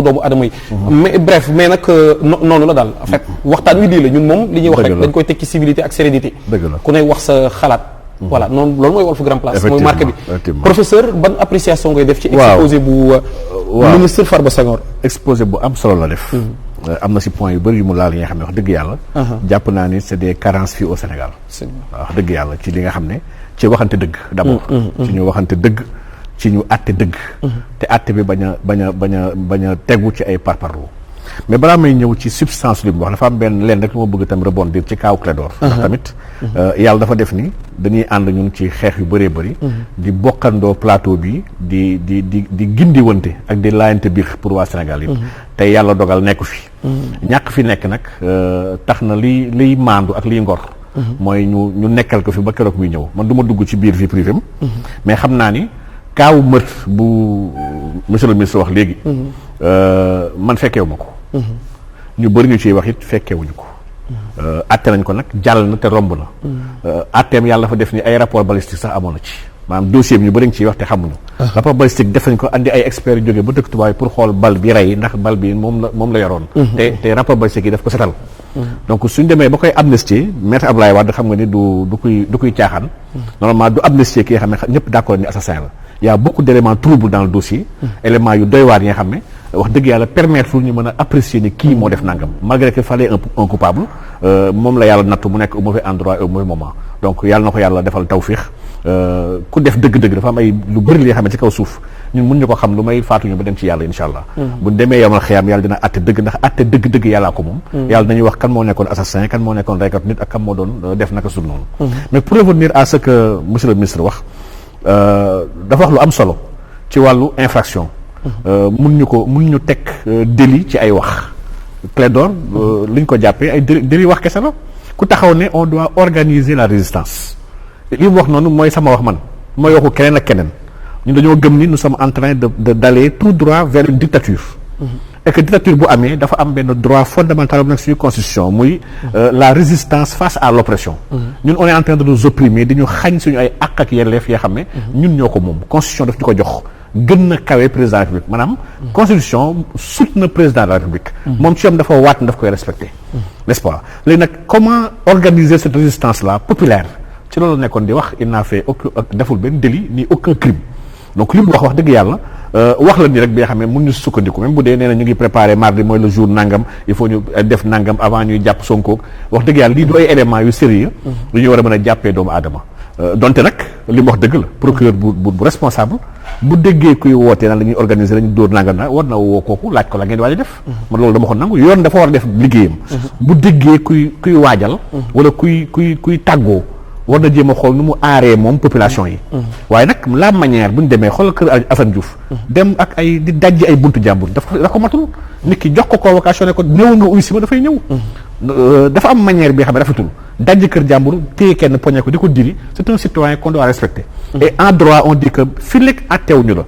doomu aadama yi. mais bref mais nag noonu la daal en fait waxtaan wi lii la ñun moom li ñuy wax rek dañ koy teg ci civilité ak sérénité. ku ne wax sa xalaat. voilà noonu loolu mooy Walf Grand Place. mooy marque bi professeur ban appréciation ngay def. ci exposé bu. ministre Farba Senghor. exposé bu am solo la def. am na si point yu bëri yu mu laal yi nga xam ne wax dëgg yàlla. jàpp naa ni c'est des carences fii au Sénégal. wax dëgg yàlla ci li nga xam ne ci waxante dëgg. d'abord ci ñu waxante dëgg. ci ñu àtte dëgg. te àtte bi bañ a tegu ci ay parparloo. mais balaa may ñëw ci substance li mu wax dafa am benn leen rek lu ma bëgg tam rebondir ci kaaw Clédor. ndax tamit yàlla dafa def ni dañuy ànd ñun ci xeex yu bëree bëri. di bokkandoo plateau bi di gindiwante ak di laayante biir pour waa Sénégal yi. tey yàlla dogal nekku fi. ñàkk fi nekk nag tax na liy maandu ak liy ngor. mooy ñu nekkal ko fi ba keroog muy ñëw man du ma dugg ci biir vie privée mais xam naa ni. kaawu meurtre bu monsieur le ministre wax léegi. man fekkeewu ma ko. ñu bëri ñu ciy wax it fekkeewuñu ko. atte nañ ko nag jàll na te romb na. atteem yàlla dafa def ni ay rapport balistique sax amoon na ci maanaam dossier bi ñu bëri ñu ciy wax te xamuñu. rapport balistique def nañ ko andi ay experts yu jógee ba dëkk tubaab pour xool bal bi rey ndax bal bi moom la yoroon. te rapport balistique yi daf ko setal. donc suñ demee ba koy amnistie maître Abdoulaye Wade xam nga ni du kuy caaxaan. normalement du amnistie ki nga xam ne ñëpp d'accord ni assassin la. Il y a beaucoup d'éléments troubles dans le dossier. éléments yu doy waar yi nga xam ne wax dëgg yàlla permettre ñu mën a apprécier ni kii moo def nangam malgré que fallait un coupable moom la yàlla nattu mu nekk au mauvais endroit et au mauvais moment donc yàlla na ko yàlla defal tawfiix ku def dëgg-dëgg dafa am ay lu bëri li nga xam ne ci kaw suuf ñun mun ñu ko xam lu may faatuñu ba dem ci yàlla insha allah bu demee yomal xiyaam yàlla dina atte dëgg ndax atte dëgg-dëgg yàllaa ko moom yàlla dañuy wax kan moo nekkoon assassin kan moo nekkoon reykat nit ak kan moo doon def naka sul noonu mais pour revenir à ce que monsieur le ministre wax dafa wax lu am solo ci wàllu infraction mun ñu teg délit ci ay wax Clédor li ñu ko jàppee ay délit wax kese la ku taxaw ne on doit organiser la résistance li mu wax noonu mooy sama wax man mooy waxu keneen ak keneen ñun dañoo gëm ni nous sommes en train de d'aller tout droit vers une dictature et que dictature bu amee dafa am benn droit fondamental bu nekk suñu constitution muy la résistance face à l'oppression ñun on est en train de nous opprimer di ñu xañ suñu ay àq ak yelleef yoo xam ne ñun ñoo ko moom constitution daf ñu ko jox gën na kawe président de la république maanaam constitution sut na président de la république moom ci am dafa waat na daf koy respecter n'est-ce pas léegi nag comment organiser cette résistance là populaire ci loolu nekkoon di wax il n'a fait aucun deful benn délit ni aucun crime donc li mu wax dëgg yàlla wax la ni rek bi nga xam ne mun ñu sukkandiku même bu dee nee na ñu ngi préparé mardi mooy le jour nangam il faut ñu def nangam avant ñuy jàpp Sonko wax dëgg yàlla lii du ay éléments yu sérieux lu ñu war a mën a jàppee doomu aadama donte nag li mu wax dëgg la procureur bu responsable bu déggee kuy wootee naan la ñuy organiser la ñu dóor nangam na war na woo kooku laaj ko la ngeen waaj a def man loolu dama ko nangu yoon dafa war a def liggéeyam bu déggee kuy waajal wala kuy tàggoo war na jéem a xool nu mu aaree moom population yi waaye nag la manière bu ñu demee xoolal kër Assane Diouf dem ak ay di dajji ay buntu jàmbur dafa ko matul nit ki jox ko convocation ne ko ñëw nga uy si ma dafay ñëw dafa am manière bi nga xam ne rafetul dajji kër jàmbur téye kenn poñe ko di ko diri c'est un citoyen qu'on doit respecter et en droit on dit que fi lekk attewuñu la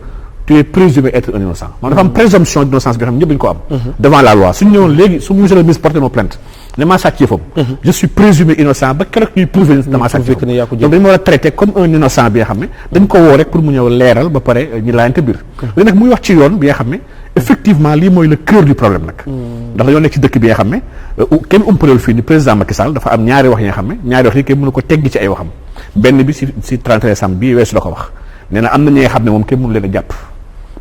tu es présumé être un innocent maanaam dafa am présomption d'innocence bi nga xam ne ñëpp dañu ko am devant la loi suñu ñëwoon léegi su monsieur le ministre porté ma plainte ne maa sàcc yëfam je suis présumé innocent ba keroog ñuy prouver damaa sàcc yëfam donc dañu war a traité comme un innocent bi nga xam ne dañ ko woo rek pour mu ñëw leeral ba pare ñu laayante biir léegi nag muy wax ci yoon bi nga xam ne effectivement lii mooy le cœur du problème nag ndax dañoo nekk ci dëkk bi nga xam ne kenn umpalewul fii ni président Macky Sall dafa am ñaari wax yi nga xam ne ñaari wax yi kenn mënu ko teggi ci ay waxam benn bi si 30 décembre bii weesu la ko wax nee na am na ñi nga xam ne moom kenn mënu leen a jàpp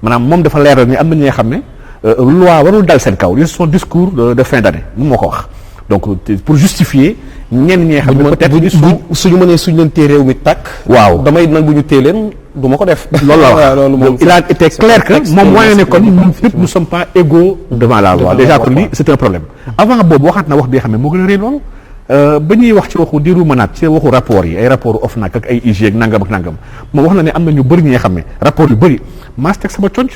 maanaam moom dafa leeral ni am na ñi nga xam ne loi warul dal seen kaw li son discours de fin d'année moom moo ko wax donc pour justifier ñenn ñi nga xam ne peut-être suñu mënee suñu leen téye réew mi tàkk waaw damay nangu ñu téye leen du ma ko def loolu la wax donc il a été clair que moom mooy ne kon ñun ñëpp nous sommes pas égaux devant la loi déjà kon lii c'est un problème avant boobu waxaat na wax bi nga xam ne moo gën a réy loolu ba ñuy wax ci waxu di ruumanaat ci waxu rapport yi ay rapport OFNAC ak ay IG ak nangam moom wax na ne am na ñu bëri ñi nga xam ne rapport yu bëri maa teg sama conc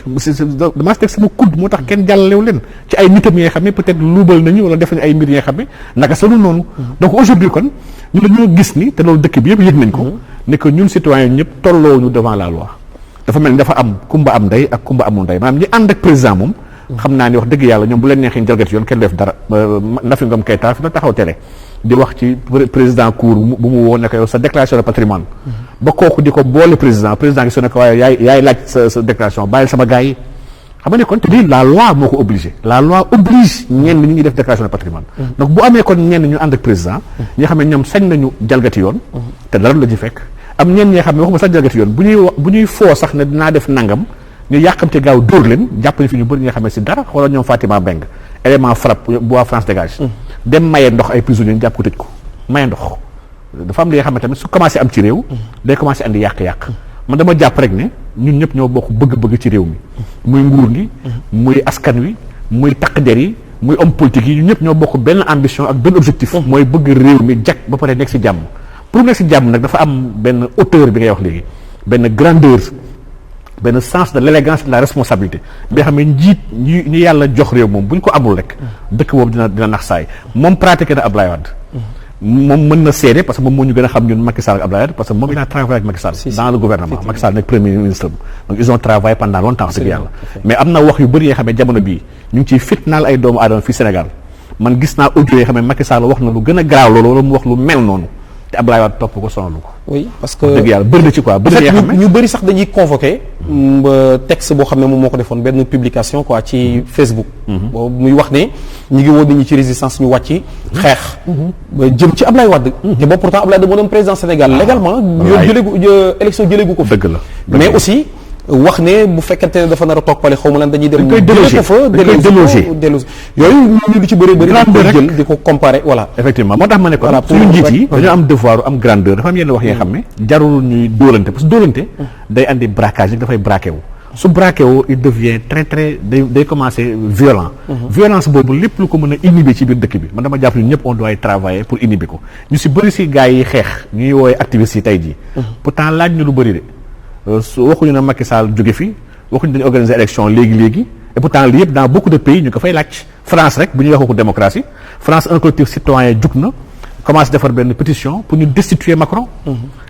maa teg sama kudd moo tax kenn jàllalew leen ci ay nitam yi nga xam ne peut-être luubal nañu wala def nañu ay mbir yi nga xam ne naka sanu noonu donc aujourd'hui kon ñu dañoo gis ni te loolu dëkk bi yëpp yëg nañ ko ne que ñun citoyens ñëpp tolloo ñu devant la loi dafa mel ni dafa am kumba am ndey ak kumba amul ndey maanaam ñi ànd ak président moom xam naa ni wax dëgg yàlla ñoom bu leen neexee ñu jalgati yoon kenn def dara Nafi Ngom Keïta fi na taxaw télé di wax ci président Cour bu mu woo ne ko yow sa déclaration de patrimoine ba kooku di ko boole président gi su ne ko waaye yaay laaj sa déclaration bàyyil sama gars yi xam nga ne kon te lii la loi moo ko obligé la loi oblige ñenn ñi ngi def déclaration de patrimoine donc bu amee kon ñenn ñu ànd ak président ñi xam ne ñoom sañ nañu jalgati yoon te dara la ci fekk am ñenn ñi xam ne waxuma sax jalgati yoon bu ñuy foo sax ne dinaa def nangam ñu yàqamte gaaw dóor leen jàpp ne fi ñu bëri ñi nga xam ne si dara xoolal ñoom Fatima Beng élément frappe bu waa France dégage dem maye ndox ay prisonniers jàpp ko tëj ko maye ndox dafa am li nga xam ne tamit su commencé am ci réew day commencé andi yàq-yàq man dama jàpp rek ne ñun ñëpp ñoo bokk bëgg-bëgg ci réew mi muy nguur gi muy askan wi muy takk der yi muy homme politique yi ñun ñëpp ñoo bokk benn ambition ak benn objectif mooy bëgg réew mi jag ba pare nekk si jàmm pour nekk si jàmm nag dafa am benn hauteur bi ngay wax léegi benn grandeur benn sens de l'élégance et de la responsabilité bi nga xam ne njiit ñi yàlla jox réew moom bu ñu ko amul rek dëkk boobu dina nax saay moom pratiqué na Abdoulaye Wade moom mën na seede parce que moom moo ñu gën a xam ñun Macky Sall ak Abdoulaye Wade parce que moom il a travaillé avec Macky Sall dans le gouvernement Macky Sall nekk premier ministre donc ils ont travaillé pendant longtemps dëgg yàlla mais am na wax yu bëri yoo xam ne jamono bii ñu ngi ciy fitnaal ay doomu aadama fii Sénégal man gis naa audio yoo xam ne Macky Sall wax na lu gën a garaaw loolu wala mu wax lu mel noonu te Abdoulaye Wade topp ko sonalu ko. oui parce que dëgg yàlla bëri na ci quoi. bëri na ñu bëri sax dañuy convoqué. texte boo xam ne moom moo ko defoon benn publication quoi ci Facebook. boobu muy wax ne ñu ngi woon nit ñi ci résistance ñu wàcc xeex. ba jëm ci Abdoulaye Wade. te boobu pourtant Abdoulaye Wade moo doon président Sénégal légalement. yoon jëleegu élection jëleegu ko fi. dëgg la mais aussi. wax ne bu fekkente ne dafa nar a toog pale xaw ma lan dañuy dem. dañ koy déloger yooyu ñu lu ci bëri bëri. dañ koy jël di ko comparer voilà. effectivement moo tax ma ne ko suñu njiit yi dañoo am devoir am grandeur dafa am yenn wax yi nga xam ne jarul ñuy dóolante parce que dóolante day andi braquage dafay braqué wu su braqué wu il devient très très day commencer violent violence boobu lépp lu ko mën a inhiber ci biir dëkk bi man dama jàpp ni ñëpp on doit travailler pour inhiber ko ñu si bëri si gars yi xeex ñuy woowee activistes yi tey jii pourtant laaj ñu lu bëri de waxuñu ne Macky Sall jóge fi waxuñu dañu organiser élection léegi et pourtant lii yëpp dans beaucoup de pays ñu ko fay laaj France rek bu ñuy wax waxu démocratie France un collectif citoyen jug na commencé defar benn pétition pour ñu destituer Macron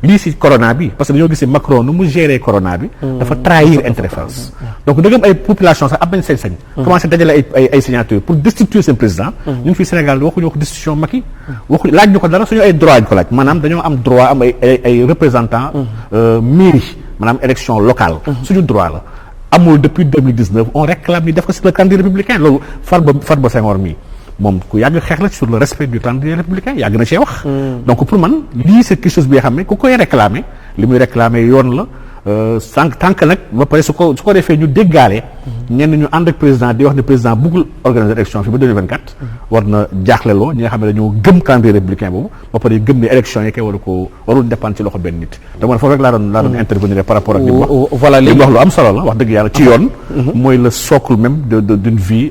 lii si corona bi parce que dañoo gis Macron nu mu gérer corona bi dafa trahir intérêt France donc dëggam ay population sax am nañ sañ-sañ commencé dajale ay signature pour destituer seen président ñun fii Sénégal waxuñu wax destitution Macky waxuñu laaj ñu ko dara suñu ay droit ñu ko laaj maanaam dañoo am droit am ay représentants mairie maanaam élection locale suñu droit la amul depuis 2019 on réclame ni def ko sur le calendrier républicain loolu Farba Senghor mii moom ku yàgg xeex la sur le respect du calendrier républicain yàgg na cee wax donc pour man lii c'est quelque chose bi nga xam ne ku koy réclamer li muy réclamer yoon la tant que nag ba pare su ko defee ñu déggaale ñenn ñu ànd ak président di wax ne président bëggul organiser élection fii ba 2024 war na jaaxleloo ñi nga xam ne dañoo gëm calendrier républicain boobu ba pare gëm ne élection yi kay warul dépendre ci loxo benn nit donc man foofu rek laa doon intervenir par rapport ak li mu wax li mu wax lu am solo la wax dëgg yàlla ci yoon mooy le socle même d'une vie